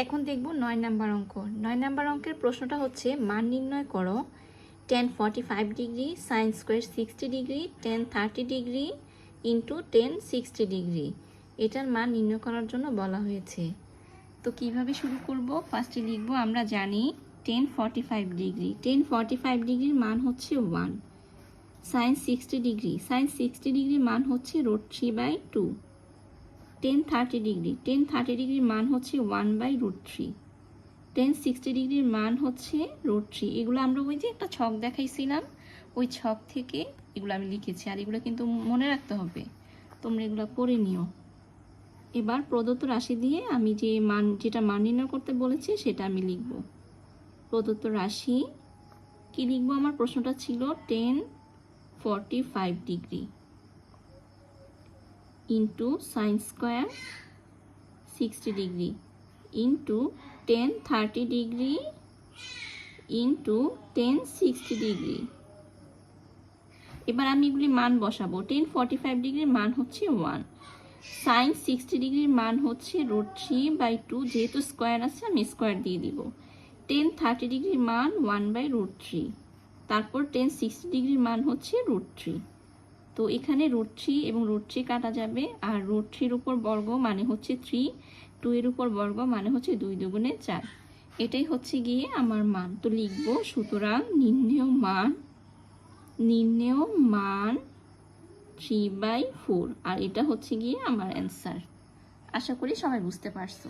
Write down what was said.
এখন দেখব 9 নাম্বার অঙ্ক। 9 নাম্বার অঙ্কের প্রশ্নটা হচ্ছে মান নির্ণয় করো tan 45 degree sin square 60 degree tan 30 degree into tan 60 degree. এটার মান নির্ণয় করার জন্য বলা হয়েছে। তো কিভাবে শুরু করব? ফার্স্টে লিখব, আমরা জানি tan 45 ডিগ্রি, tan 45 ডিগ্রির মান হচ্ছে 1। sin 60 ডিগ্রি, sin 60 ডিগ্রির মান হচ্ছে √3/2। tan 30 ডিগ্রি, tan 30 ডিগ্রির মান হচ্ছে 1/√3। tan 60 ডিগ্রির মান হচ্ছে √3। এগুলো আমরা ওই যে একটা ছক দেখাইছিলাম, ওই ছক থেকে এগুলো আমি লিখেছি, আর এগুলো কিন্তু মনে রাখতে হবে, তোমরা এগুলো করে নিও। এবার প্রদত্ত রাশি দিয়ে আমি যেটা মান নির্ণয় করতে বলেছি সেটা আমি লিখব। প্রদত্ত রাশি কি লিখবো? আমার প্রশ্নটা ছিল tan 45 degree into sine square 60 degree into tan 30 degree into tan 60 degree. এবার আমি এগুলি মান বসাবো। tan 45 ডিগ্রির মান হচ্ছে 1, সাইন 60 ডিগ্রির মান হচ্ছে √3/2, যেহেতু স্কোয়ার আছে আমি স্কোয়ার দিয়ে দিব। tan 30 ডিগ্রির মান 1/√3, তারপর tan 60 ডিগ্রির মান হচ্ছে √3। তো এখানে √3 এবং √3 কাটা যাবে, আর √3-র উপর বর্গ মানে হচ্ছে 3, 2 এর উপর বর্গ মানে হচ্ছে 2 দুগুণে 4। এটাই হচ্ছে গিয়ে আমার মান। তো লিখব, সুতরাং নির্ণেয় মান 3/4, আর এটা হচ্ছে গিয়ে আমার অ্যান্সার। আশা করি সবাই বুঝতে পারছো।